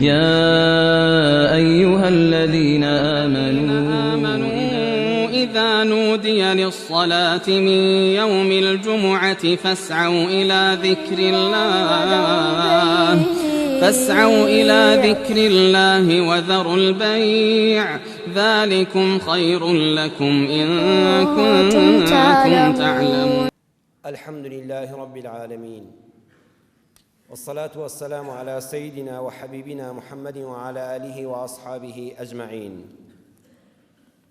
يا أيها الذين آمنوا إذا نودي للصلاة من يوم الجمعة فاسعوا إلى ذكر الله وذروا البيع ذلكم خير لكم إن كنتم تعلمون. الحمد لله رب العالمين، والصلاة والسلام على سيدنا وحبيبنا محمد وعلى آله وأصحابه أجمعين.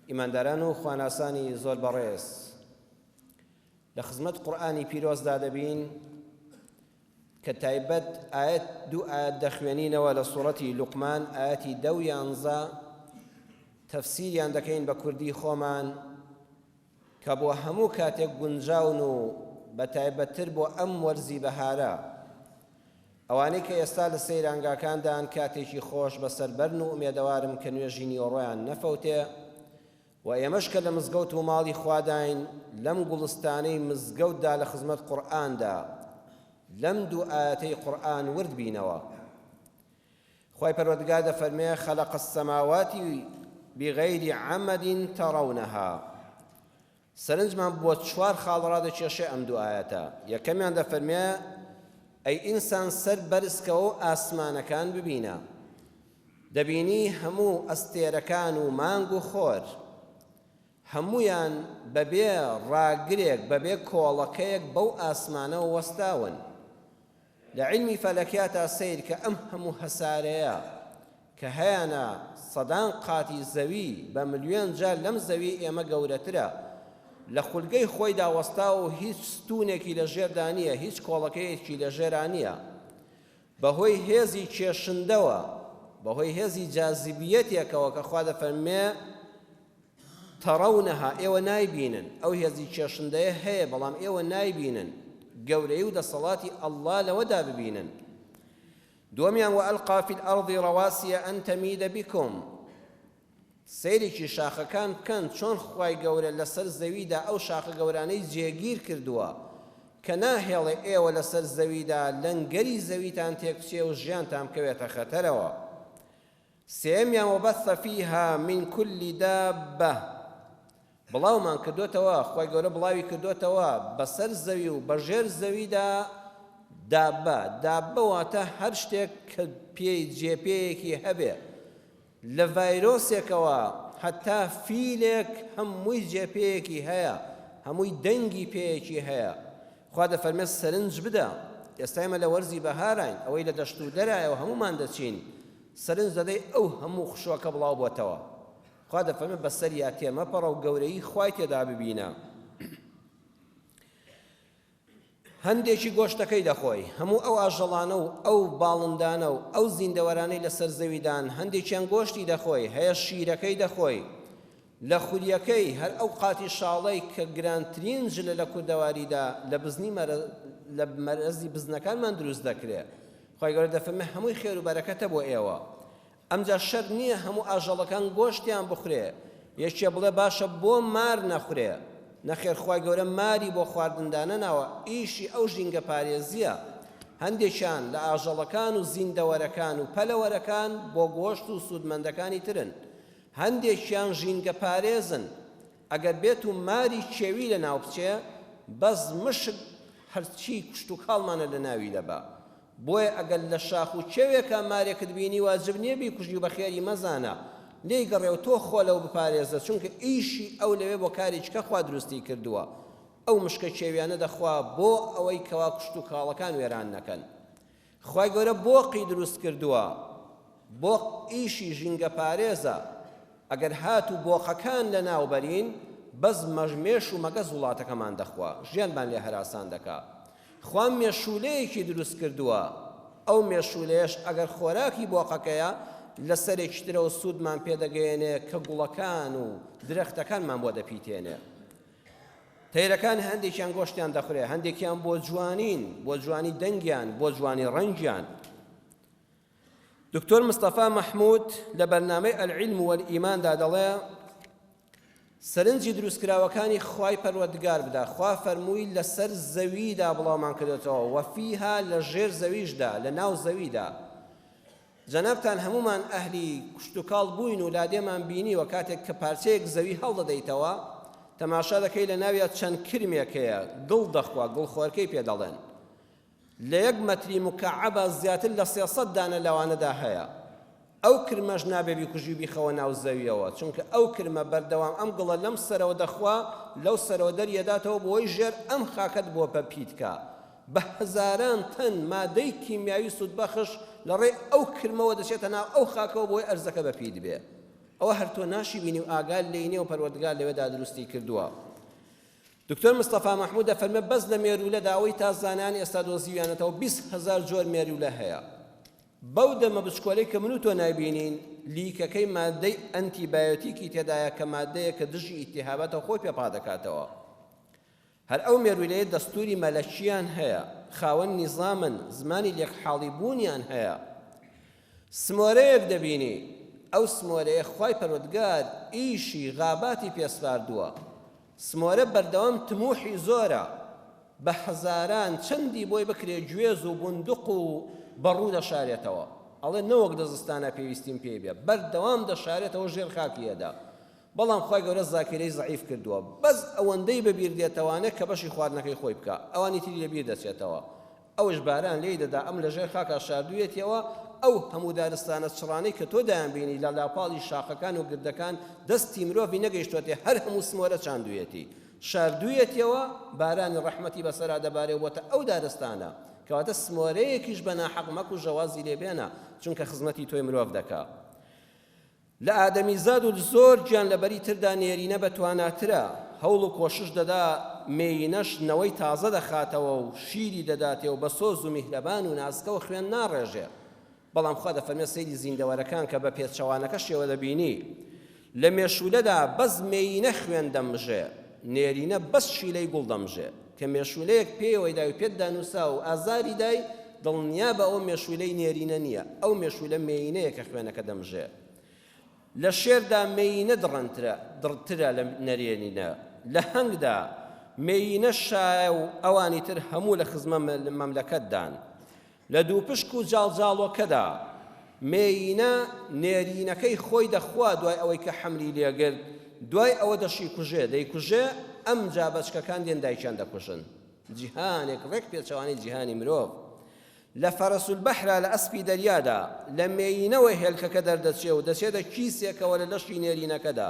ئیمانداران و خواناسانی زۆر بەڕێز، لە خزمەت قورئانی پیرۆزدا دەبین کە تایبەت دوو ئاەت دەخوێنینەوە لە سوورەتی لوقمان، ئاەتی 10 و 11 تەفسیریان دەکەین بە کوردی خۆمان کە بۆ هەموو کاتێک گونجاون و بە تایبەتتر بۆ ئەم وەرزی بەهارە، ئەوانەی کە ئێستا لە سەیرانگاکاندان کاتێکی خۆش بەسەربەرن و ئومێدەوارم کە نوێژی نیوەڕۆیان نەفەوتێ و ئێمەش کە لە مزگەوت و ماڵی خواداین لەم گوڵستانەی مزگەوتدا لە خزمەت قورئاندا لەم دوو ئاەتەی قورئان ورد بینەوە. خوای پەروەردگار دەفەرمێ خەلەق السەماوات بغەیری عەمەد تەڕەونەها. سەرنجمان بۆ 4 خاڵ ڕادەکێشێ ئەم دوو ئاەتە. یەکەمیان دەفەرمێ ئەی ئینسان سەر بەرزکەوە و ئاسمانەکان ببینە، دەبینی هەموو ئەستێرەکان و مانگ و خۆر هەمویان بەبێ ڕاگرێک بەبێ کۆڵەکەیەک بەو ئاسمانەوە وەستاون. لە عیلمی فەلەکیاتا سەیر کە ئەم هەموو هەسارەیە کە هەیەنە سەدان قاتی زەوی بە ملیۆن جار لەم زەوی ئێمە گەورەترە، لە خولگەی خۆیدا وەستا و هیچ ستونێکی لە ژێردا نییە، هیچ کۆڵەکەیەکی لە ژێرا نییە. بەهۆی هێزی کێشندەوە، بەهۆی هێزی جاذبیەتێکەوە کە خوا دەفەرمێ تەڕەونەها، ئێوە نایبینن. ئەو هێزی کێشندەیە هەیە بەڵام ئێوە نایبینن. گەورەی و دەسەڵاتی ئەڵڵا لەوەدا ببینن. دووەمیان وەئەلقا فی الئەڕض ڕەواسیە ئەن تەمیدە بیکم. سەیرێکی شاخەکان بکەن چۆن خوای گەورە لەسەر زەویدا ئەو شاخە گەورانەی جێگیر کردووە کە ناهێڵێ ئێوە لەسەر زەویدا لەنگەری زەویتان تێکچێ و ژیانتان بکەوێتە خەتەرەوە. سێمیان وەبەثە فیها من کولی دابە. بڵاومان کردوتەوە، خوای گەورە بڵاوی کردوتەوە بەسەر زەوی و بەژێر زەویدا دابە. دابە واتە هەر شتێک کە پێی جێپێیەکی هەبێ، لە ڤایرۆسێکەوە هەتا فیلێک هەمووی جێپێیەکی هەیە، هەمووی دەنگی پێیەکی هەیە. خوا دەفەرمێت سەرنج بدە. ئێستا ئێمە لە وەرزی بەهارین، ئەوەی لە دەشت و دەرایەوە هەمومان دەچین، سەرنج دەدەی ئەو هەموو خشوەکە بڵاو بۆتەوە. خوا دەفەرمێت بەسەریا تێمەپەڕە و گەورەی خوای تێدا ببینە. هەندێکی گۆشتەکەی دەخۆی، هەموو ئەو ئاژەڵانە و ئەو باڵندانە و ئەو زیندەوەرانەی لەسەر زەویدان هەندێکیان گۆشتی دەخۆی، هەیە شیرەکەی دەخۆی. لە خوریەکەی هەر ئەو قاتی شاڵەی کە گرانترین ژلە لە کوردەواریدا لە مەرەزی بزنەکانمان دروست دەکرێت. خوای گەورە دەفەرمێ هەمووی خێر و بەرەکەتە بۆ ئێوە. ئەمجا شەر نییە هەموو ئاژەڵەکان گۆشتیان بخورێ، یەکێ بڵێ باشە بۆ مار نەخورێ. نەخێر، خوای گەورە ماری بۆ خواردندانە ناوە، ئیشی ئەو ژینگە پارێزیە. هەندێکیان لە ئاژەڵەکان و زیندەوەرەکان و پەلەوەرەکان بۆ گۆشت و سوودمەندەکانی ترن. هەندێکیان ژینگە پارێزن، ئەگەر بێت و ماری کێوی لە ناو بچێ بەس مشک هەرچی کوشت و کاڵمانە لە ناوی دەبا. بۆیە ئەگەر لە شاخ و کێوێکە مارێکت بینی واجب نییە بیکوژی و بەخێری مەزانە، لێی گەڕێ و تۆ خۆ لەو بپارێزە، چونکە ئیشی ئەو لەوێ بۆ کارێکی کە خوا دروستی کردووە. ئەو مشکە کێویانە دەخوا بۆ ئەوەی کەوا کوشت و کاڵەکان وێران نەکەن. خوای گەورە بۆقی دروست کردووە، بۆق ئیشی ژینگە پارێزە. ئەگەر هات و بۆقەکان لە ناوبەرین بەس مەژمێش و مەگەز وڵاتەکەمان دەخوا، ژیانمان لێ هەراسان دەکا. خوا مێشولەیەکی دروست کردووە، ئەو مێشولەیەش ئەگەر خۆراکی بۆقەکەیە لەسەرێکی ترەوە سوودمان پێدەگەێنێ کە گوڵەکان و درەختەکانمان بۆ دەپیتێنێ. تەیرەکان هەندێکیان گۆشتیان دەخورێ، هەندێکیان بۆ جوانین، بۆ جوانی دەنگیان، بۆ جوانی ڕەنگیان. دکتۆر مستەفا مەحموود لە بەرنامەی العلم والئیماندا دەڵێ سەرنجی دروستکراوەکانی خوای پەروەردگار بدا. خوا فەرمووی لەسەر زەویدا بڵاومان کردێتەوە، وەفیها لە ژێر زەویشدا، لە ناو زەویدا. جەنابتان هەمومان ئەهلی کوشتوکاڵ بووین و لادێمان بینیوە کاتێک کە پارچەیەک زەوی هەڵدەدەیتەوە تەماشا دەکەی لە ناویە چەند کرمێک هەیە گڵ دەخوا گڵخۆرکەی پێ دەڵێن لە 1 مەتری مکعبە زیاتر لە 300 دانە لەوانەدا هەیە ئەو کرمەش نابێ بیکوژی بیخەوە ناو زەویەوە چونکە ئەو کرمە بەردەوام ئەم گڵە لەم سەرەوە دەخوا لەو سەرەوە دەریەداتەوە بۆی ژێر ئەم خاکەت بۆ پەپیتکە بە هەزاران تەن مادەی کیمیاوی سوودبەخش لە ڕێ ئەو کرمەوە دەچێتە ناو ئەو خاکەوە بۆی ئەرزەکە بەپیت بێ ئەوە هەر تۆ ناشی بینی و ئاگال لێنێ و پەروەردگار لەوێدا دروستی کردووە دکتۆر مستەفا مەحموود دەفەرمێ بەس لە مێرولەدا ئەوەی تا زانانی ئێستا دۆزیویانەتەوە 20,000 جۆر مێرولە هەیە بەو دەمە بچکۆلەی کە من و تۆ نابینین لیکەکەی مادەی ئەنتیبایۆتیکی تێدایە کە مادەیە کە دژی ئیتیهابەتەوە خۆی پێپا دەکاتەوە هەر ئەو مێرولەیە دەستوری مەلەکیان هەیە خاوەن نیزامن زمانی لێکحاڵی بوونیان هەیە سمۆرەیەک دەبینی ئەو سمۆرەیە خوای پەروەردگار ئیشی غاباتی پێسپاردووە سمۆرە بەردەوام تموحی زۆرە بە هەزاران چەندی بۆی بکرێ گوێز و بندوق و بەڕوو دەشارێتەوە ئەڵێ نەوەک دەزستانە پێویستیم پێی بێ بەردەوام دەشارێتەوە ژێر خاکیەدا بەڵام خوای گەورە زاکرەی زەعیف کردووە بەس ئەوەندەی بەبیر دێتەوانێت کە بەشی خواردنەکەی خۆی بکە ئەوانی تری لەبیر دەچێتەوە ئەوش باران لێی دەدا ئەم لە ژێر خاکە شاردوویەتەوە ئەو هەموو دارستانە چڕانەی کە تۆ دایانبینی لە لاپاڵی شاخەکان و گردەکان دەستی مرۆڤی نەگەیشتوێتێ هەر هەموو سمۆرە چاندوویەتی شاردوویەتەوە بارانی ڕەحمەتی بەسەرا دەبارێوەتە ئەو دارستانە کەواتە سمۆرەیەکیش بە ناحەق مەکو و ژەوازی لێبێنە چونکە خزمەتی تۆی مرۆڤ دەکا لە ئادەمیزاد و زۆر گیان لەبەری تردا نێرینە بەتواناترە هەوڵ و کۆشش دەدا مێینەش نەوەی تازە دەخاتەوە و شیری دەداتێ و بە سۆز و میهرەبان و نازکە و خوێن ناڕێژێ بەڵام خوا دەفەرمێ سەیری زیندەوەرەکان کە بە پێچەوانەکە شێوە دەبینی لە مێشولەدا بەس مێینە خوێن دەمژێ نێرینە بەس شیلەی گوڵ دەمژێ کە مێشولەیەک پێوەی داوی پێت دانووسا و ئازاری دای دڵنیا بە ئەو مێشولەی نێرینە نییە ئەو مێشولە مێینەیە کە خوێنەکە دەمژێ لە شێردا مێینە دڕترە لە نەرێنینە لە هەنگدا مێینە شایە و ئەوانی تر هەموو لە خزمە مەملەکەتدان لە دوو پشک و جاڵجاڵۆکەدا مێینە نێرینەکەی خۆی دەخوا دوای ئەوەی کە حەملی لێگرت دوای ئەوە دەشی کوژێ دەیکوژێ ئەم جا بەچکەکان دێن دایکیان دەکوژن جیهانێک ڕێک پێچەوانی جیهانی مرۆڤ لە فەرەس البەحرا لە ئەسپی دەریادا لە مێینەوەی هێلکەکە دەردەچێ و دەچێتە کیسێکەوە لە لەشی نێرینەکەدا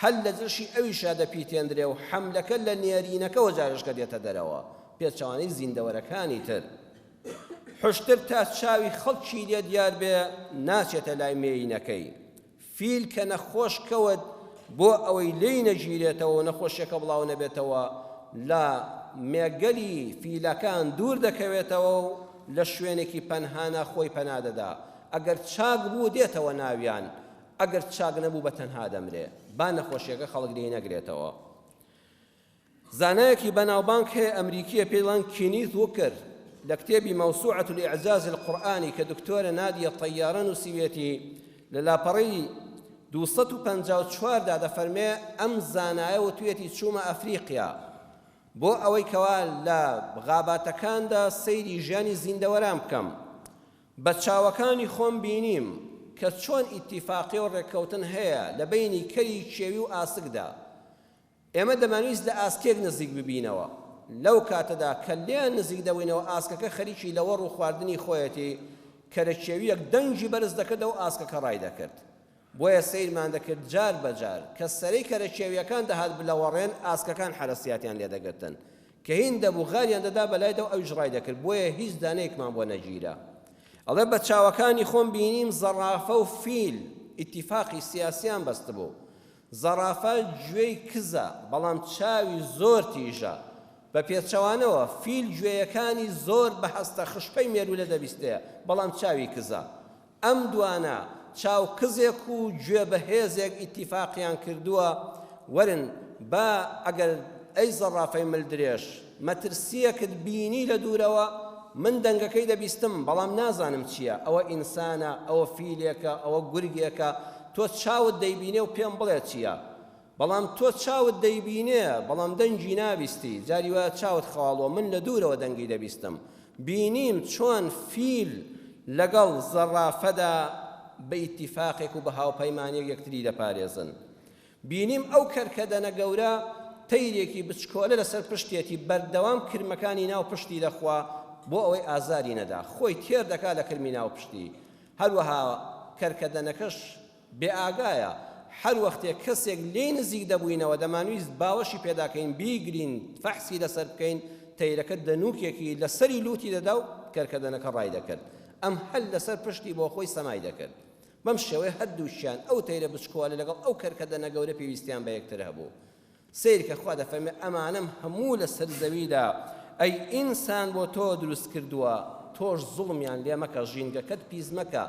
هەل لە جرشی ئەویشا دەپیتێندرێ و حەملەکە لە نێرینەکەەوە جارشکە دێتە دەرەوە پێچەوانی زیندەوەرەکانی تر حشتر تا چاوی خەڵکی لێ دیار بێ ناچێتە لای مێینەکەی فیل کە نەخۆش کەوت بۆ ئەوەی لێی نەگیرێتەوە و نەخۆشیەکە بڵاو نەبێتەوە لە مێگەلی فیلەکان دوور دەکەوێتەوە و لە شوێنێکی پەنهانە خۆی پەنادەدا ئەگەر چاک بوو دێتەوە ناویان ئەگەر چاک نەبوو بە تەنها دەمرێ با نەخۆشیەکە خەڵک لێی نەگرێتەوە زانایەکی بەناوبانگ هەیە ئەمریکیە پێڵان کینیت وکر لە کتێبی مەوسوعەت الإعجاز القورئانی کە دکتۆرە نادیە طەیارە نووسیوێتی لە لاپەڕەی 254 دا دەفەرمێ ئەم زانایە وتوێتی چوومە ئەفریقیا بۆ ئەوەی کەوا لە غاباتەکاندا سەیری ژیانی زیندەوەران بکەم بە چاوەکانی خۆم بینیم کە چۆن ئیتیفاقی و ڕێککەوتن هەیە لە بینی کەری کێوی و ئاسکدا ئێمە دەمانویست لە ئاسکێک نزیک ببینەوە لەو کاتەدا کە لێیان نزیک دەبووینەوە ئاسکەکە خەریکی لەوەڕ و خواردنی خۆیەتی کەرەکێویەک دەنگی بەرز دەکرد و ئاسکەکە ڕای دەکرد بۆیە سیرمان دەکرد جار بەجار کە سەرەی کەرەکێویەکان دەهات بلەوەڕێن ئاسکەکان حرەسیاتیان لێ دەگرتن کە هین دەبوو غاریان دەدا بەلایدەوە ئەویش ڕای دەکرد بۆیە هیچ دانەیەکمان بۆ نەگیرە ئەڵێ بە چاوەکانی خۆم بینیم زەڕافە و فیل ئیتیفاقی سیاسیان بەست بوو زەڕافە گوێی کزە بەڵام چاوی زۆر تیژە بە پێچەوانەوە فیل گوێیەکانی زۆر بە هەستە خشپەی مێرولە دەبیستەیە بەڵام چاوی کزە ئەم دوانە چاو کزێک و گوێ بەهێزێک ئیتیفاقیان کردووە وەرن با ئەگەر ئەی زەڕافەی ملدرێش مەترسیەکت بینی لە دوورەوە من دەنگەکەی دەبیستم بەڵام نازانم چییە ئەوە ئینسانە ئەوە فیلێکە ئەوە گورگێکە تۆ چاوت دەیبینێ و پێم بڵێ چییە بەڵام تۆ چاوت دەیبینێ بەڵام دەنگی نابیستی جاری وایە چاوت خاڵەوە من لە دوورەوە دەنگی دەبیستم بینیم چۆن فیل لەگەڵ زەڕافەدا بە ئیتیفاقێک و بە هاوپەیمانیەک یەکتری دەپارێزن. بینیم ئەو کەرکەدەنە گەورە تەیرێکی بچکۆلە لەسەر پشتێتی بەردەوام کرمەکانی ناو پشتی دەخوا بۆ ئەوەی ئازاری نەدا، خۆی تێر دەکا لە کرمی ناو پشتی. هەروەها کەرکەدەنەکەش بێ ئاگایە، هەر وەختێک کەسێک لێ نزیک دەبووینەوە دەمانویست باوەشی پێداکەین بیگرین فەحسی لەسەر بکەین، تەیرەکە دەنوکێکی لەسەری لوتی دەدا و کەرکەدەنەکە ڕای دەکرد، ئەم هەل لەسەر پشتی بۆ خۆی سەمای دەکرد. بەم شێوەیە هەردووشیان ئەو تەیرە بچکۆلە لەگەڵ ئەو کەرکەدەنە گەورە پێویستیان بە یەکتر هەبوو. سیرکە خوا دەفەرمێ ئەمانەم هەموو لەسەر زەویدا ئەی ئینسان بۆ تۆ دروست کردووە، تۆش زوڵمیان لێ مەکە، ژینگەکەت پیس مەکە.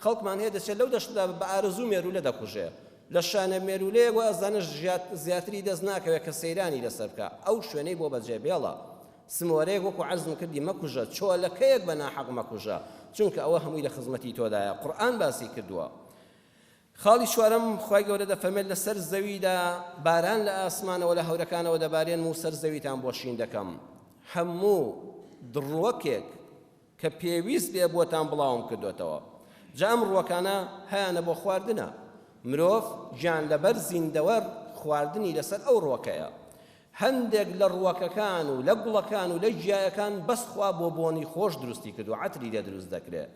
خەڵکمان هەیە دەچێت لەو دەشتدا بە ئارەزوو مێرولە دەکوژێ، لە شانە مێرولەیە وە ئەزانە زیاتری دەست ناکەوێت کە سەیرانی لەسەر بکە، ئەو شوێنەی بۆ بەجێبێڵە. سمۆرەیەک وەکو عەزم کردی مەکوژە، چۆلەکەیەک بە ناحەق مەکوژە، چونکە ئەوە هەمووی لە خزمەتی تۆدایە. قورئان باسی کردووە. خاڵی چوارەم خوای گەورە دەفەرمێت لەسەر زەویدا باران لە ئاسمانەوە لە هەورەکانەوە دەبارێن و سەر زەویتان بۆشین دەکەم. هەموو دڕوەکێک کە پێویست بێ بۆتان بڵاوم کردوێتەوە. جا ئەم ڕووەکانە هەیانە بۆ خواردنە. مرۆڤ گیان لەبەر زیندەوەر خواردنی لەسەر ئەو ڕووەکەیە. هەندێک لە ڕووەکەکان و لە گوڵەکان و لە گیایەکان بەس خوا بۆ بۆنی خۆش دروستی کردو، عەتری لێ دروست دەکرێت.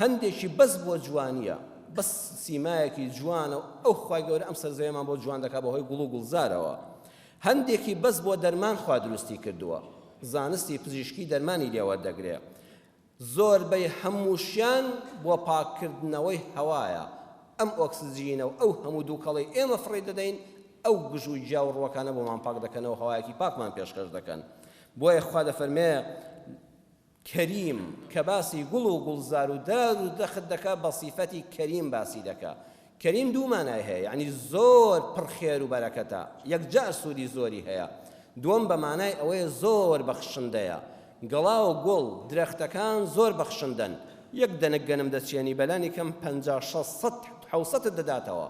هەندێکی بەس بۆ جوانیە، بەس سیمایەکی جوانە، ئەو خوای گەورە ئەم سەرزەویەمان بۆ جوان دەکات بەهۆی گوڵ و گوڵزارەوە. هەندێکی بەس بۆ دەرمان خوا دروستی کردووە، زانستی پزیشکی دەرمانی لێوە دەگرێت. زۆربەی هەمووشیان بۆ پاککردنەوەی هەوایە. ئەم ئۆکسجینە و ئەو هەموو دووکەڵی ئێمە فڕێ دەدەین، ئەو گژ و جیا و ڕووەکانە بۆمان پاک دەکەنەوە، هەوایەکی پاکمان پێشکەش دەکەن. بۆیە خوا دەفەرمێ کەریم کە باسی گوڵ و گوڵزار و دار و دەخت دەکا بە سیفەتی کەریم باسی دەکا. کەریم دوو مانای هەیە، یعنی زۆر پڕخێر و بەرەکەتە، یەکجار سوودی زۆری هەیە. دووەم بە مانای ئەوەیە زۆر بەخشندەیە. گەڵا و گوڵ درەختەکان زۆر بەخشندن، یەک دەنک گەنم دەچێنی بەلانی کەم 50-60-70 دەداتەوە.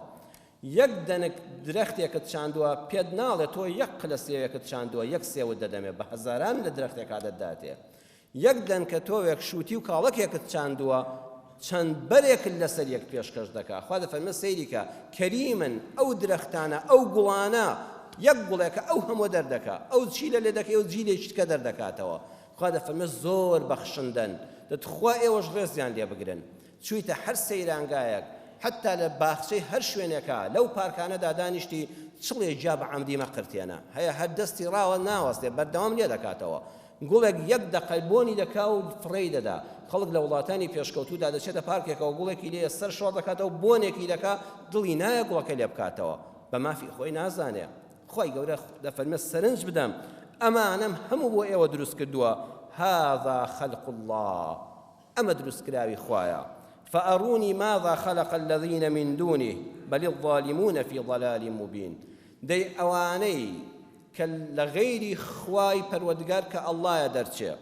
یەک دەنک درەختێکت چاندووە پێت ناڵێت تۆ یەک قلە سێوێکت چاندووە یەک سێوت دەدەمێت، بە هەزاران لە درەختێکا دەداتێ. یەک دەنکە تۆوێک شووتی و کاڵەکێکت چاندووە چەند بەرێکت لەسەر یەک پێشکەش دەکا. خوا دەفەرمێ سەیریکە کەریمن ئەو درەختانە ئەو گوڵانە یەک گوڵێکە ئەو هەموو دەردەکا، ئەو چیلە لێ دەکەی و جیلێکی تکە دەردەکاتەوە. خوا دەفەرمێ زۆر بەخشندن، دەتخوا ئێوەش ڕێزیان لێ بگرن. چوویتە هەر سەیرانگایەک، حتا لە باخچەی هەر شوێنێکە لەو پارکانەدا دانیشتی چڵێ جا بە عەمدی مەقرتێنە، هەیە هەر دەستی ڕاوە ناوەستێ بەردەوام لێ دەکاتەوە. گوڵێک یەک دەقەی بۆنی دەکا و فڕێی دەدا. خەڵک لە وڵاتانی پێشکەوتوودا دەچێتە پارکێکەوە گوڵێکی لێ سەر شۆڕ دەکاتەوە، بۆنێکی دەکا، دڵی نایە گوڵەکە لێ بکاتەوە، بە مافی خۆی نازانێ. خوای گەورە دەفەرمێ سەرنج بدەم ئەمانەم هەموو بۆ ئێوە دروست کردووە. هذا خلق الله، ئەمە دروستکراوی خوایە. فأروني ماذا خلق الذين من دونه بل الظالمون في ضلال مبين. دەی ئەوانەی کە لە غەیری خوای پەروەردگار کە ئەڵڵایە دەرچێ،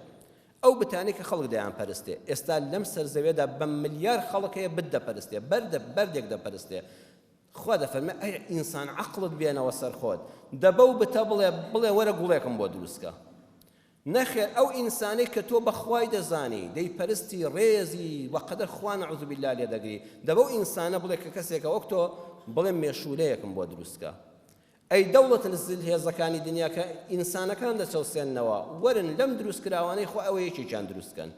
ئەو بتانی کە خەڵک دەیان پەرستێ، ئێستا لەم سەرزەوێدا بە ملیار خەڵکەیە بدەپەرستێ، بەردێک دەپەرستێ. خوا دەفەرمێ ئەی ئینسان عەقڵت بێنەوە سەر خۆت، دەبە و بتە بڵێ وەرە گوڵێکم بۆ دروستکە. نەخێر ئەو ئینسانەی کە تۆ بەخوای دەزانی دەیپەرستی ڕێزی وەقەدەر خوا نەعوذ بالله لێ دەگری، دەبە و ئینسانە بڵێ کە کەسێکە وەک تۆ بڵێ مێشولەیەکم بۆ دروستکە. ئەی دەوڵەت هێزەکانی دنیا کە ئینسانەکان دەچەوسێننەوە، وەرن لەم دروستکراوانەی خۆ ئەوە یەکێکیان دروستکەن.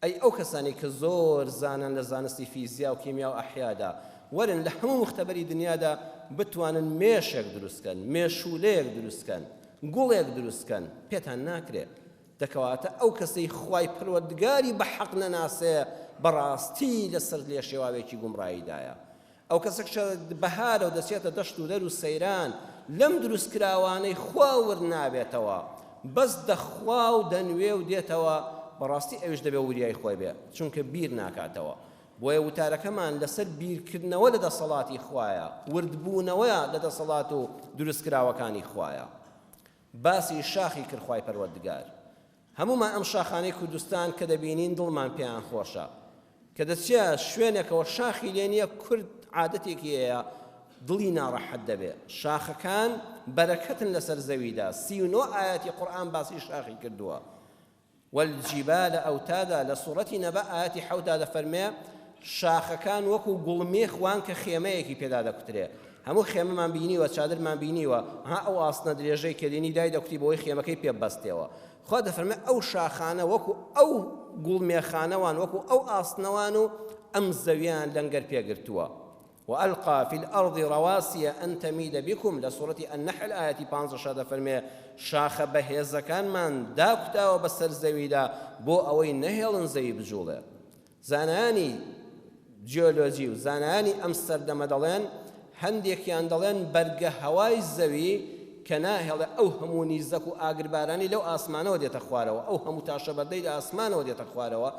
ئەی ئەو کەسانی کە زۆر زانن لە زانستی فیزیا و کیمیا و ئەحیادا، وەرن لە هەموو مختەبەری دنیادا بتوانن مێشێک دروستکەن، مێشولەیەک دروستکەن، گوڵێک دروستکەن، پێتان ناکرێت. دەکەواتە ئەو کەسەی خوای پەروەردگاری بە حەق نەناسێ بەڕاستی لەسەر لێ شێواوێکی گومڕاییدایە. ئەو کەسێک بەهارە و دەچێتە دەشت و دەر و سەیران لەم دروستکراوانەی خوا وەرنابێتەوە، بەس دەخوا و دەنوێ و دێتەوە، بەڕاستی ئەوش دەبێ وریای خۆی بێ، چونکە بیر ناکاتەوە. بۆیە وتارەکەمان لەسەر بیرکردنەوە لە دەسەڵاتی خوایە، وردبوونەوەیە لە دەسەڵات و دروستکراوەکانی خوایە. باسی شاخی کرد خوای پەروەردگار. هەمومان ئەم شاخانەی کوردستان کە دەبینین دڵمان پێیان خۆشە، کە دەچێت شوێنێکەوە شاخی لێ نییە، کورد عادەتێکی هەیە دڵی ناڕەحەت دەبێت. شاخەکان بەرەکەتن لەسەر زەویدا. 39 ئاەتی قورئان باسی شاخی کردووە. والجبال ئەوتادا لە سوورەتی نەبە ئاەتی حەوتدا دەفەرمێ شاخەکان وەکو گوڵمێ خوان کە خێمەیەکی پێدا دەکوترێ هەموو خێمەمان بینیوە چادرمان بینیوە ها ئەو ئاسنە درێژەی کە دێنی دای دەکوتی بەوەی خێمەکەی پێبەستێەوە خوا دەفەرمێ ئەو شاخانە وەکو ئەو گوڵمێخانەوان وەکو ئەو ئاسنەوان و ئەم زەویان لەنگەر پێگرتووە وألقى في الأرض رواسي أن تميد بكم لسورة النحل آية 15 فرمي شاخ بهيزكان من داكتا وبسر زويدا بو أوي نهيلن زي بجولة زاناني جيولوجي وزاناني أمستردام دلين هەندێکیان دەڵێن بەرگە هەوای زەوی کە ناهێڵێ ئەو هەموو نیزەک و ئاگربارانی لەو ئاسمانەوە دێتە خوارەوە ئەو هەموو تاشەبەردەی لە ئاسمانەوە دێتە خوارەوە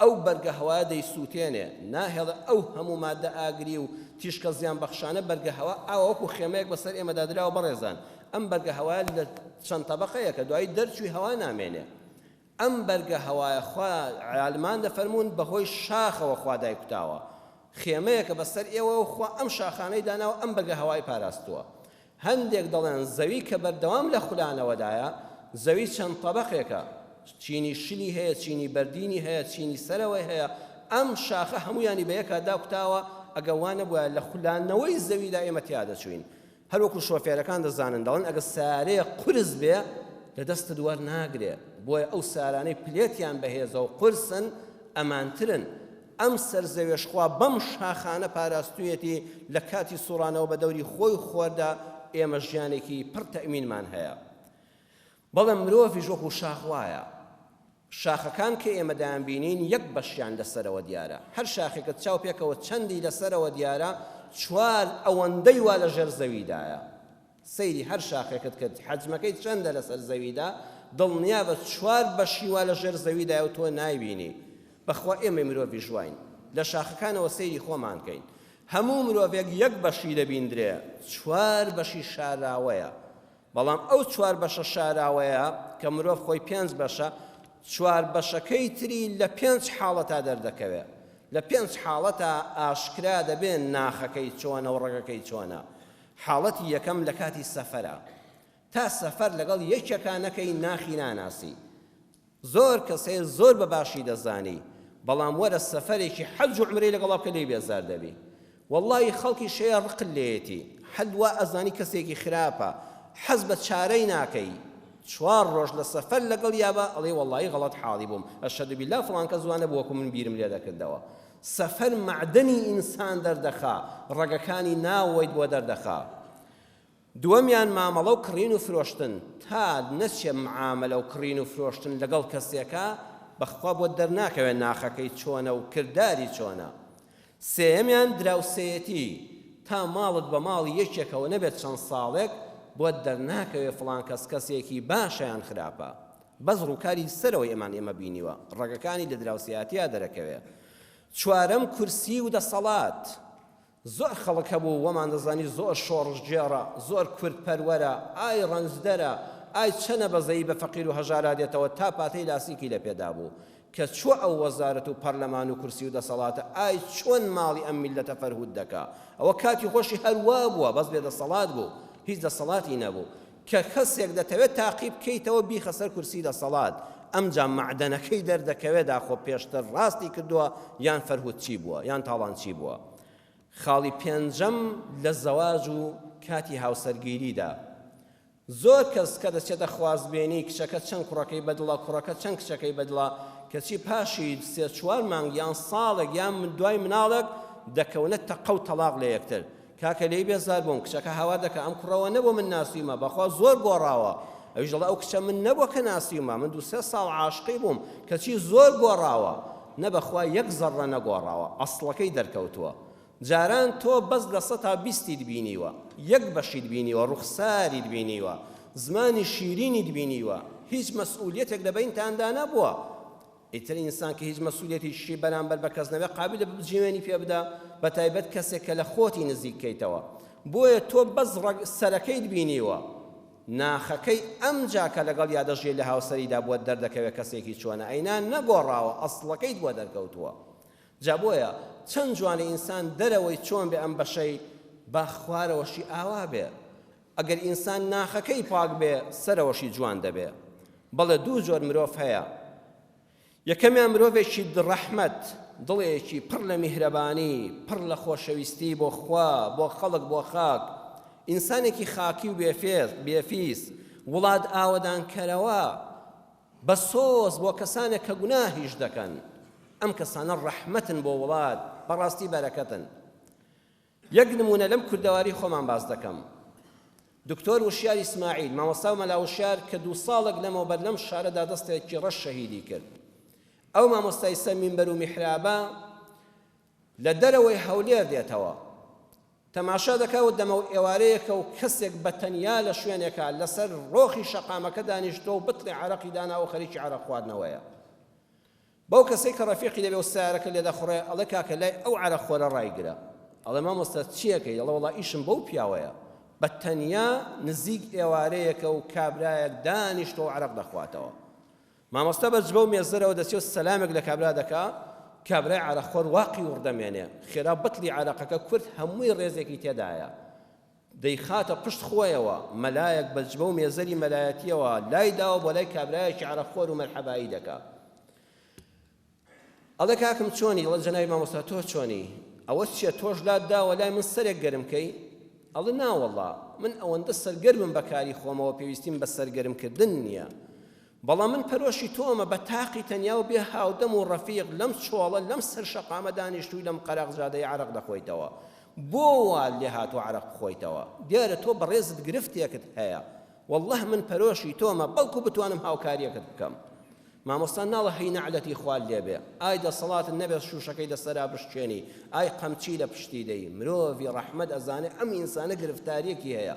ئەو بەرگە هەوا دەیسووتێنێ ناهێڵێ ئەو هەموو مادە ئاگری و تیشکە زیان بەخشانە بەرگە هەوا ئاوەکو خێمەیەک بەسەر ئێمەدا درراوە بەڕێزان ئەم بەرگە هەوا لە چەند تەبەقەیە کە دوای دەرچووی هەوا نامێنێ ئەم بەرگە هەوایە خوا عالمان دەفەرمون بەهۆی شاخەوە خوا دایکوتاوە خێمەیەکە بەسەر ئێوە خوا ئەم شاخانەی داناوە ئەم بەرگە هەوای پاراستووە هەندێک دەڵێن زەوی کە بەردەوام لە خولانەوەدایە زەوی چەند تەبەقێکە چینی شلی هەیە چینی بەردینی هەیە چینی سەرەوەی هەیە ئەم شاخە هەمویانی بە یەکە داکوتاوە ئەگەوانە بووە لە خولانەوەی زەویدا ئێمە تیا دەچوین هەروەکو شۆفێرەکان دەزانن دەڵێن ئەگە سارەیە قورس بێ لە دەستە دووار ناگرێ بۆیە ئەو سارانەی پلێتیان بەهێزە و قورسن ئەمانترن ئەم سەرزەوێشخوا بەم شاخانە پاراستویەتی لە کاتی سوڕانەوە بە دەوری خۆی خۆردا ئێمە ژیانێکی پڕ تەئمینمان هەیە بەڵام مرۆڤیش وەکو شاخ وایە شاخەکان کە ئێمە دایانبینین یەک بەشیان لەسەرەوە دیارە هەر شاخێکت چاو پێکەوە چەندی لەسەرەوە دیارە چوار ئەوەندەی وا لە ژێر زەویدایە سەیری هەر شاخێکت کرد حەجمەکەی چەندە لەسەر زەویدا دڵنیا بە چوار بەشی وا لە ژێر زەویدایە و تۆ نایبینی بەخوا ئێمە مرۆڤی ژواین لە شاخەکانەوە سەیری خۆمان کەین هەموو مرۆڤێک یەک بەشی دەبیندرێ چوار بەشی شاراوەیە بەڵام ئەو چوار بەشە شاراوەیە کە مرۆڤ خۆی پێنج بەشە چوار بەشەکەی تری لە پێنج حاڵەتا دەردەکەوێت لە پێنج حاڵەتا ئاشکرا دەبێن ناخەکەی چۆنە و ڕێگەکەی چۆنە حاڵەتی یەکەم لە کاتی سەفەرە تا سەفەر لەگەڵ یەکێکانەکەی ناخی ناناسی زۆر کەسێ زۆر بەباشی دەزانی بەڵام وەرە سەفەرێکی حەج و عومرەی لەگەڵا بکە لێی بێزار دەبی وەڵڵی خەڵکی شەیە ڕقل لێیەتی حەدوا ئەزانی کەسێکی خراپە حەز بە چارەی ناکەی چوار ڕۆژ لە سەفەر لەگەڵ یابە ئەڵێ وەڵڵی غەڵەت حاڵی بووم ئەشهەدو بیللا فڵان کەس جوانە بووەکو من بیرم لێ دەکردەوە سەفەر معدەنی ئینسان دەردەخا ڕێگەکانی ناوەیت بۆ دەردەخا دووەمیان مامەڵە و کڕین و فرۆشتن تا نەچێ معاملە و کڕین و فرۆشتن لەگەڵ کەسێکە بەخوا بۆ دەرناکەوێت ناخەکەی چۆنە و کردداری چۆنە سێەمیان دراوسەیەتی تا ماڵت بە ماڵی یەکێکەوە نەبێت چەند ساڵێک بۆ دەرناکەوێت فڵان کەس کەسێکی باشیان خراپە بەس ڕووکاری سەرەوەی ئێمە بینیوە ڕێگەکانی لە دراوسەیەتیا دەرەکەوێت چوارەم کورسی و دەسەڵات زۆر خەڵک هەبوو وەمان دەزانی زۆر شۆڕژگێڕە زۆر کورتپەروەرە ئای ڕەنجدەرە ئای چەنە بەزەی بە فەقیر و هەژارا دێتەوە تا پاتەی لاسیکی لە پێدا بوو کە چوە ئەو وەزارەت و پەرلەمان و کورسی و دەسەڵاتە ئای چۆن ماڵی ئەم میلەتە فەرهود دەکا ئەوە کاتی خۆشی هەروا بووە بەس بێ دەسەڵات بوو هیچ دەسەڵاتی نەبوو کە کەسێک دەتەوێت تاقیب بکەیتەوە بیخە سەر کورسی دەسەڵات ئەمجا معدەنەکەی دەردەکەوێت داخۆ پێشتر ڕاستی کردووە یان فەرهود چی بووە یان تاڵان چی بووە خاڵی پێنجەم لە زەواج و کاتی هاوسەرگیریدا زۆر کەس کە دەچێتە خوازبێنی کچەکە چەند کوڕەکەی بەدڵە کوڕەکە چەند کچەکەی بەدڵە کەچی پاشی سێ چوار مانگ یان ساڵێک یان دوای مناڵێک دەکەونە تەقە و تەلاق لە یەکتر کاکە لێی بێزار بووم کچەکە هاوا دەکە ئەم کوڕەوە نەبوو من ناسیمە بەخوا زۆر گۆڕاوە ئەویش دەڵێ ئەو کچە من نەبووە کە ناسیمە من 2-3 ساڵ عاشقی بووم کەچی زۆر گۆڕاوە نەبەخوا یەک زەڕە نەگۆڕاوە ئەسڵەکەی دەرکەوتووە جاران تۆ بەس لە 120 بینیوە یەک بەشی بینیوە ڕوخساری بینیوە زمانی شیرینی بینیوە هیچ مەسئولیەتێک لە بینتاندا نەبووە ئیتر ئینسان کە هیچ مەسئولیەتیشی بەرامبەر بە کەس نەبێ قابل بجیوێنی پێ بدە بە تایبەت کەسێک کە لە خۆتی نزیک بکەیتەوە بۆیە تۆ بەس سەرەکەیت بینیوە ناخەکەی ئەم جاکە لەگەڵ یادەژێ لە هاوسەریدا بۆ دەردەکەوێت کەسێکی چۆنە ئەینان نەگۆڕاوە ئەسڵەکەیت بۆ دەرکەوتووە جا بۆیە چەند جوانە ئینسان دەرەوەی چۆن بێ ئەم بەشەی با خوارەوەشی ئاوا بێ ئەگەر ئینسان ناخەکەی پاک بێ سەرەوەشی جوان دەبێ بەڵێ دوو جۆر مرۆڤ هەیە یەکەمیان مرۆڤێکی دڕەحمەت، دڵێکی پڕ لە میهرەبانی، پڕ لە خۆشەویستی بۆ خوا، بۆ خەڵک، بۆ خاک، ئینسانێکی خاکی و بێفیس، وڵات ئاوەدانکەرەوە، بە سۆز بۆ کەسانێک کە گوناهیش دەکەن. ئەم کەسانە ڕەحمەتن بۆ وڵات، بەڕاستی بەرەکەتن. یەک نمونە لەم کوردەواری خۆمان باز دەکەم. دکتۆر وشیار ئیسماعیل، مامۆستا و مەلا وشیار کە 2 ساڵێک لەمەوبەر لەم شارەدا دەستێکی ڕەش شەهیدی کرد. ئەو مامۆستای سەر مینبەر و میحرابە لە دەرەوەی هەولێر دێتەوە، تەماشا دەکەوت دەمە و ئێوارەیەکە و کەسێک بە تەنیا لە شوێنێکە لەسەر ڕۆخی شەقامەکە دانیشتۆ و بتڵی عەرەقی دانا و خەریکی عەرەق خواردنەوەیە. بەو کەسەی کە ڕەفیقی دەبێ و سیارەکە لێ دەخڕێ، ئەڵێ کاکە لای ئەو عەرەق خۆرە ڕایگرە. ئەڵێ مامۆستا چیەکەی؟ ئەڵێ وەڵا ئیشم بەو پیاوەیە، بە تەنیا نزیک ئێوارەیەکە و کابرایەک دانیشتۆ و عەرەق دەخواتەوە. مامۆستا بەجبە و مێزەرەوە دەچێت و سەلامێک لە کابرا دەکا، کابرای عەرەقخۆر واقی وڕدەمێنێ، خێرا بتڵی عەرەقەکە کورت هەمووی ڕێزێکی تێدایە، دەیخاتە پشت خۆیەوە، مەلایەک بەجبە و مێزەری مەلایەتیەوە لای داوە بۆ لای کابرایەکی عەرەقخۆر و مەرحەبایی دەکا. ئەڵێ کاکم چۆنی؟ ئەڵێ جەنابی مامۆستا تۆ چۆنی؟ ئەوە چییە؟ تۆش لات داوە لای من سەرێک گەرمکەی؟ ئەڵێ ناوەڵڵا من ئەوەندە سەرگەرمم بەکاری خۆمەوە، پێویستیم بە سەرگەرمکردن نییە، بەڵام من پەرۆشی تۆمە بە تاقی تەنیا و بێ هاودەم و ڕەفیق لەم چۆڵە لەم سەر شەقامە دانیشتووی لەم قەرەق جادەی عەرەق دەخۆیتەوە، بۆ وا لێ هاتووە عەرەق بخۆیتەوە؟ دیارە تۆ بەڕێزت گرفتێکت هەیە، وەڵڵەه من پەرۆشی تۆمە، بەڵکو بتوانم هاوکاریەکەت بکەم. مامۆستا ناڵە هەی نەعلەتی خوال لێبێ، ئای دەسەڵاتت نەبێت شوشەکەی لەسەرا بشکێنی، ئای قەمچی لە پشتی دەی. مرۆڤی ڕەحمەت ئەزانێ ئەم ئینسانە گرفتاریەکی هەیە.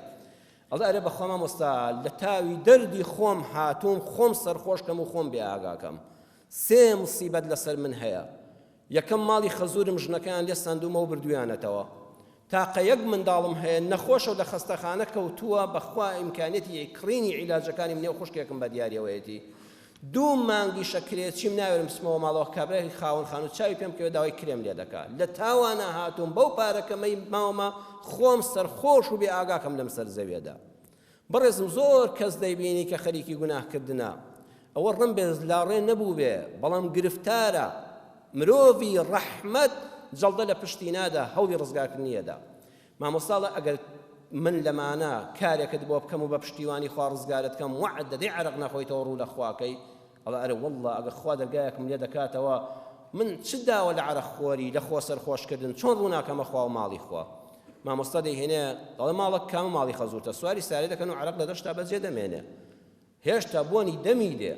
ئەڵێ ئەرێ بەخوا مامۆستا لە تاوی دەردی خۆم هاتووم، خۆم سەرخۆشکەم و خۆم بێئاگاکەم. 3 موسیبەت لەسەر من هەیە. یەکەم ماڵی خەزورم ژنەکەیان لێ ساندومە و بردویانەتەوە، تاقە یەک منداڵم هەیە نەخۆشە و لە خەستەخانە کەوتووە، بەخوا ئیمکانێتی کڕینی عیلاجەکانی منێ و خوشکێکم بە دیاریەوەیەتی. 2 مانگی شەکرێت چیم ناوێرم بچمەوە ماڵەوە، کابرای خاوەن خانوو چاوی پێم کەوێ داوای کرێم لێ دەکات. لە تاوانە هاتووم بەو پارەکەمەی ماوەمە خۆم سەرخۆش و بێئاگاکەم لەم سەر زەویەدا. بەڕێزم زۆر کەس دەیبینی کە خەریکی گوناهکردنە، ئەوە ڕم بێ لاڕێ نەبوو بێ، بەڵام گرفتارە. مرۆڤی ڕەحمەت جەڵدە لە پشتی نادا، هەوڵی ڕزگارکردنیەدا. مامۆستاڵە ئەگەر من لەمانە کارێکت بۆ بکەم و بە پشتیوانی خوا ڕزگارت کەم، وعد دەدەی عەرەق نەخۆیتەوە ڕوو لە خواکەی، ئەڵێ ئەرێ وەڵڵا ئەگەر خوا دەرگایەکم لێ دەکاتەوە، من چ داوە لە عەرەقخۆری لە خۆ سەرخۆشکردن، چۆن ڕوو ناکەمە خوا و ماڵی خوا؟ مامۆستا دەیهێنێ دەڵێ ماڵک کام ماڵی خەزوورتە، سواری سارێ دەکەن و عەرەق لە دەشتا بەجێ دەمێنێ، هێشتا بۆنی دەمی دێ.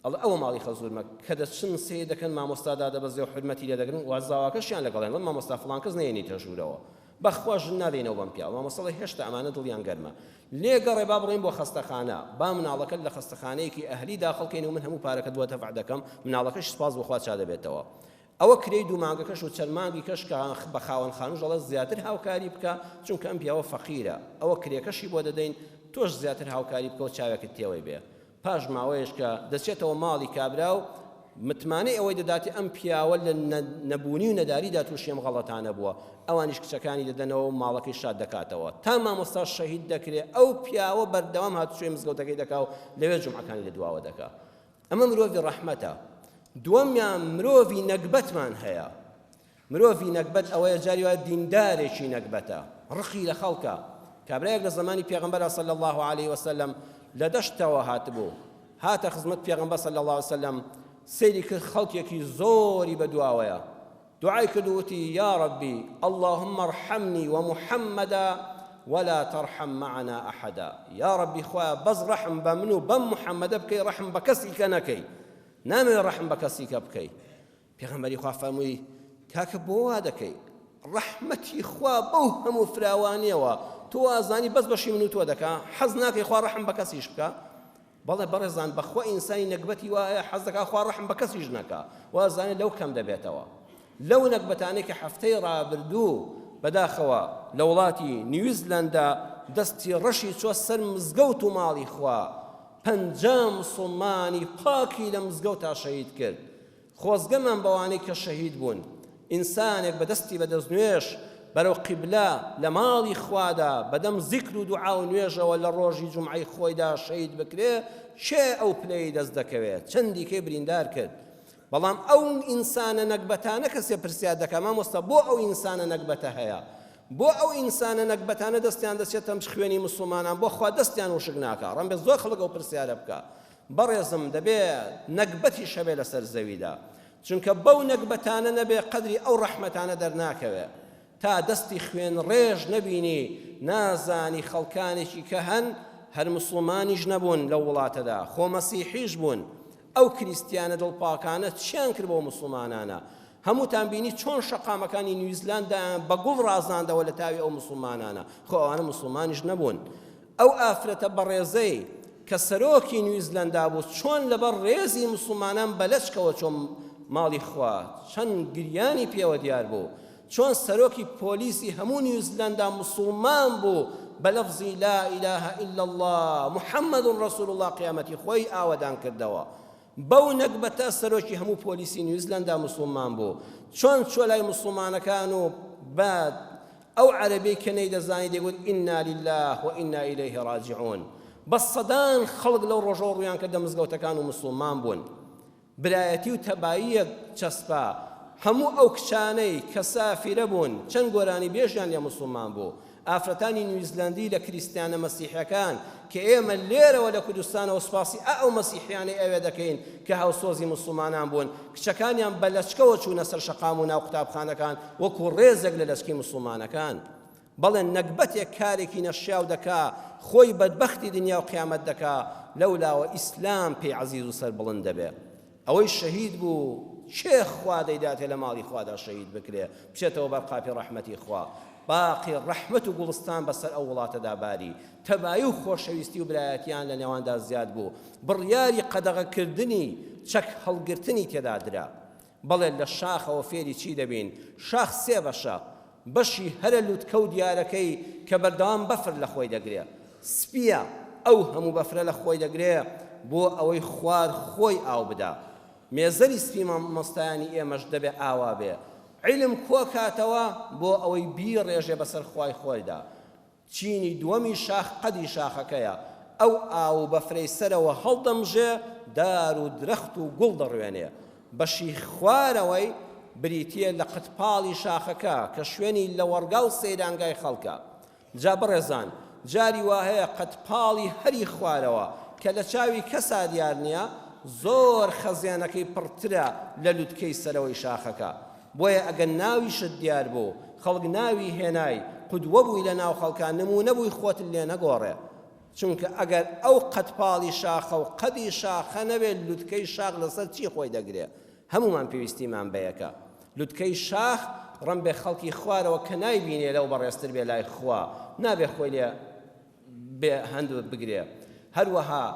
ئەڵێ ئەوە ماڵی خەزوورمە، کە دەچن سێ دەکەن مامۆستا دەبەزێ و حرمەتی لێ دەگرن، وازاواکەشیان لەگەڵێن، لەم مامۆستا فڵان کەس نەیەنیتە ژوورەوە، بەخوا ژن نادەینەوە بەم پیاوە. مامۆستاڵی هێشتا ئەمانە دڵیان گەرمە، لێگەڕێ با بڕۆین بۆ خەستەخانە، با مناڵەکەت لە خەستەخانەیەکی ئەهلی داخڵکەین و من هەموو پارەکەت بۆ تەفع دەکەم، مناڵەکەش سپاس بۆخوا چا دەبێتەوە. ئەوە کرێی 2 مانگەکەش و چەند مانگی کەش کە بە خاوەن خانووش ئەڵێ زیاتر هاوکاری بکە، چونکە ئەم پیاوە فەقیرە، ئەوە کرێکەشی بۆ دەدەین، تۆش زیاتر هاوکاری بکە و چاوێکت تێوەی بێ. پاش ماوەیەش کە دەچێتەوە ماڵی کابرا و متمانەی ئەوەی دەداتی ئەم پیاوە لە نەبوونی و نەداریدا تووشێم غەڵەتانە بووە، ئەوانیش کچەکانی دەدەنەوە و ماڵەکەی شاد دەکاتەوە، تا مامۆستا شەهید دەکرێت، ئەو پیاوە بەردەوام هاتوچێ مزگەوتەکەی دەکا و لەوێ جومعەکانی لە دواوە دەکا. ئەمە مرۆڤی ڕەحمەتە. دووەمیان مرۆڤی نەکبەتمان هەیە. مرۆڤی نەکبەت ئەوەیە جاری وایە دیندارێکی نەکبەتە، ڕقی لە خەڵکە. کابرایەک لە زمانی پێغەمبەر صلی الله علیه وسلم لە دەشتەوە هاتبوو، هاتە خزمەت پێغەمبەر صلی الله علیه وسلم، سەیری کرد، خەڵکێکی زۆری بەدواوەیە، دوعای کرد وتی یا ربی اللهم ارحمني ومحمدا ولا ترحم معنا أحدا. يا ربي خويا بز رحم بمنو بم محمد بكي رحم بكسي كنكي نامي رحم بكسي كبكي. پیغمبری خواه فرموی کاک بۆ وا دەکەی ڕەحمەتی خوا بەو هەموو فراوانیەوە تۆ ئازانی بەس بەشی من و تۆ دەکا حەز ناکەی خوا ڕەحم بە کەسیش بکە. بەڵێ بەڕێزان بەخوا ئینسانی نەکبەتی وایە حەز دەکا خوا ڕەحم بە کەسیش نەکا، وازانێ لەو کەم دەبێتەوە. لەو نەکبەتانەی کە هەفتەی ڕابردوو بەداخەوە لە وڵاتی نیوزیلەندا دەستی ڕەشی چوە سەر مزگەوت و ماڵی خوا، 50 موسڵمانی پاکی لە مزگەوتا شەهید کرد. خۆزگەمان بەوانەی کە شەهید بوون، ئینسانێک بەدەستی بەدەستنوێش بەرەو قیبلا لە ماڵی خوادا بەدەم زیکر و دوعا و نوێژەوە لە ڕۆژی جومعەی خۆیدا شەهید بکرێ، چێ ئەو پلەی دەست دەکەوێت؟ چەندی کەی بریندار کرد. بەڵام ئەو ئینسانە نەکبەتانە کەسێ پرسیار دەکات مامۆستا بۆ ئەو ئینسانە نەکبەتە هەیە بۆ ئەو ئینسانە نەکبەتانە دەستیان دەچێتە خوێنی مسلمانان بۆ خوا دەستیان وشک ناکات ڕەنبێ زۆر خەڵک ئەو پرسیارە بکە بەڕێزم دەبێت نەکبەتی شەبێ لەسەر زەویدا چونکە بەو نەکبەتانە نەبێ قەدری ئەو ڕەحمەتانە دەرناکەوێت تا دەستی خوێن ڕێژ نەبینی نازانی خەڵکانێکی کە هەر مسلمانیش نەبوون لەو وڵاتەدا خۆ مەسیحیش بوون ئەو کریستیانە دڵپاکانە چیان کرد بۆ مسلمانانە هەمووتان بینی چۆن شەقامەکانی نیوزیلەندایان بە گوڵ ڕازاندەوە لە تاوی ئەو مسلمانانە خۆ ئەوانە مسلمانیش نەبوون ئەو ئافرەتە بەڕێزەی کە سەرۆکی نیوزیلەندا بوو چۆن لەبەر ڕێزی مسلمانان بەلەچکەوە چۆن ماڵی خوا چەند گریانی پێوە دیار بوو چۆن سەرۆکی پۆلیسی هەموو نیوزیلەندا مسلمان بوو بە لەفزی لا ئیلاهە ئیلا الله محەممەد ڕەسوول الله قیامەتی خۆی ئاوەدان کردەوە بەو نەکبەتە سەرۆکی هەموو پۆلیسی نیوزیلەندا مسلمان بوو چۆن چۆ لای مسلمانەکان و بعد ئەو عەرەبەی کە نەیدەزانی دەیگوت ئینا لله و ئینا ئیلەیه ڕاجعون بە سەدان خەڵک لەو ڕۆژە ڕوویان کردە مزگەوتەکان و مسلمان بوون برایەتی و تەباییەک چەسپا هەموو ئەو کچانەی کە سافیرە بوون چەند گۆرانی بێژیان لێ مسلمان بوو ئافرەتانی نیوزیلەندی لە کریستیانە مەسیحەکان کە ئێمە لێرەوە لە کوردستانەوە سوپاسی ئەو مەسیحیانەی ئەوێ دەکەین کە هاوسۆزی مسلمانان بوون کچەکانیان بە لەچکەوە چوونە سەر شەقام و ناو قوتابخانەکان وەکو ڕێزێک لە لەچکی مسلمانەکان بەڵێن نەکبەتێک کارێکی نەشیاو دەکا خۆی بەدبەختی دنیا و قیامەت دەکا لەولاوە ئیسلام پێی عەزیز و سەربڵند دەبێ ئەوەی شەهید بوو چێ خوا دەیداتێ لە ماڵی خوادا شەهید بکرێ بچێتەوە بەر قاپی ڕەحمەتی خوا باقی ڕەحمەت و گوڵستان بەسەر ئەو وڵاتەدا باری تەبایی و خۆشەویستی و برایەتیان لە نێواندا زیاد بوو بڕیاری قەدەغەکردنی چەک هەڵگرتنی تێدا درا بەڵێ لە شاخەوە فێری چی دەبین شاخ سێ بەشە بەشی هەرە لوتکە و دیارەکەی کە بەردەوام بەفر لە خۆی دەگرێ سپیە ئەو هەموو بەفرە لە خۆی دەگرێ بۆ ئەوەی خوار خۆی ئاو بدا مێزەری سپی مەستایانی ئێمەش دەبێ ئاوا بێ علم کۆ کاتەوە بۆ ئەوەی بیڕێژێ بەسەر خوای خۆیدا چینی دووەمی شاخ قەدی شاخەکەیە ئەو ئاو بەفرەی سەرەوە هەڵدەمژێ دار و درەخت و گوڵ دەڕوێنێ بەشی خوارەوەی بریتیە لە قەتپاڵی شاخەکە کە شوێنی لە وەرگا و سەیرانگای خەڵکە جا بەڕێزان جاری وهەیە قەتپاڵی هەری خوارەوە کە لە چاوی کەسا دیار نییە زۆر خەزیانەکەی پڕترە لە لوتکەی سەرەوەی شاخەکە بۆیە ئەگەر ناویشت دیار بوو خەڵک ناوی هێنای قودوە بووی لە ناو خەڵکان نمونە بووی خۆت لێ نەگۆڕێ چونکە ئەگەر ئەو قەتپاڵی شاخە و قەدی شاخە نەبێت لوتکەی شاخ لەسەر چی خۆی دەگرێ هەمومان پێویستیمان بەیەکە لوتکەی شاخ ڕەن بێ خەڵکی خوارەوە کە نایبینێ لەو بەڕێزتر بێ لای خوا نابێ خۆی لێ بێ هەندوت بگرێ هەروەها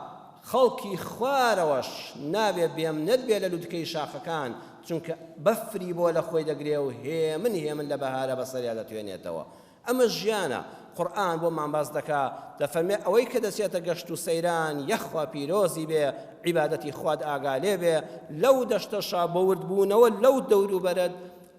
خەڵکی خوارەوەش نابێ بێمنەت بێ لە لوتکەی شاخەکان چونکە بەفری بۆ لە خۆی دەگرێ و هێمن لە بەهارە بەسەریا دەتوێنێتەوە ئەمە ژیانە قورئان بۆمان باس دەکا دەفەرمێ ئەوەی کە دەچێتە گەشت و سەیران یەخوا پیرۆزی بێ عیبادەتی خواد ئاگالێ بێ لەو دەشتەشا بەوردبوونەوە لەو دەور و بەرەد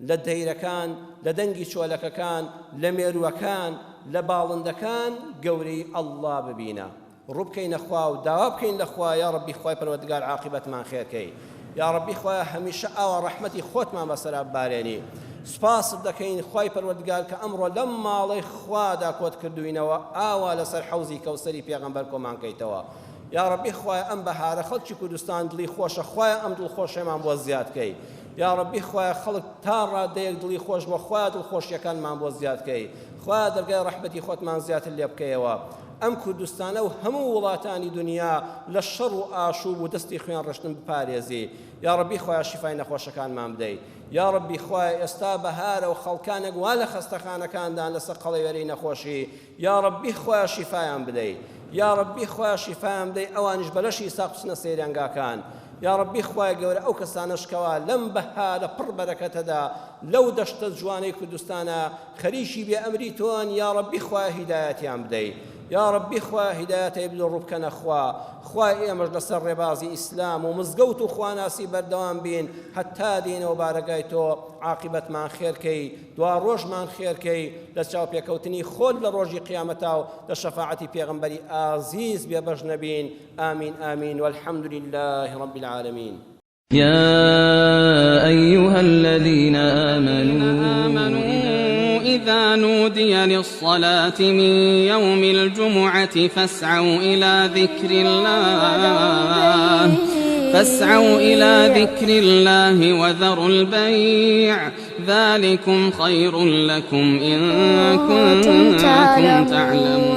لە دەیرەکان لە دەنگی چۆلەکەکان لە مێرووەکان لە باڵندەکان گەورەی ئەڵڵا ببینە ڕوو بکەینە خوا و داوا بکەین لە خوا یا ڕەبی خوای پەروەردگار عاقبەتمان خێرکەی یا ڕەبی خوای هەمیشە ئاوا ڕەحمەتی خۆتمان بەسەرا ببارێنی سپاست دەکەین خوای پەروەردگار کە ئەمڕۆ لەم ماڵەی خوادا کۆت کردوینەوە ئاوا لەسەر حەوزی کەوسەری پێغەمبەر کۆمان کەیتەوە یا ڕەبی خوای ئەم بەهارە خەڵکی کوردستان دڵی خۆشە خوای ئەم دڵخۆشیمان بۆ زیادکەی یا ڕەبی خوای خەڵک تا ڕادەیەک دڵی خۆش بۆ خوای دڵخۆشیەکانمان بۆ زیادکەی خوای دەرگای ڕەحمەتی خۆتمان زیاتر لێ بکەیەوە ئەم کوردستانە و هەموو وڵاتانی دنیا لە شەڕ و ئاشوب و دەستی خوێن ڕشتن بپارێزی یا ڕەبی خوای شیفای نەخۆشەکانمان بدەی یا ڕەبی خوای ئێستا بەهارە و خەڵکانێک وا لە خەستەخانەکاندان لەسەر قەڵەوێرەی نەخۆشی یا ڕەبی خوای شیفایان بدەی یا ڕەبی خوای شیفایان بدەی ئەوانش بەلەشی ساق بچنە سەیرانگاکان یا ڕەبی خوای گەورە ئەو کەسانەشکەوە لەم بەهارە پڕ بەرەکەتەدا لەو دەشتە جوانەی کوردستانە خەریکی بێئەمری تۆن یا ڕەبی خوای هیدایەتیان بدەی یا ڕەبی خوای هیدایەتەی بدە ڕووبکەنە خوا خوای ئێمەش لەسەر ڕێبازی ئیسلام و مزگەوت و خواناسی بەردەوام بین هەتا دێنەوە بارەگای تۆ عاقبەتمان خێرکەی دوا ڕۆژمان خێرکەی لە چاوپێکەوتنی خۆت لە ڕۆژی قیامەتا و لە شەفاعەتی پێغەمبەری ئازیز بێبەش نەبین ئامین ئامین والحەمد لله رب العالمین يا أيها الذين آمنوا إذا نودي للصلاة من يوم الجمعة فاسعوا إلى ذكر الله وذروا البيع ذلكم خير لكم إن كنتم تعلمون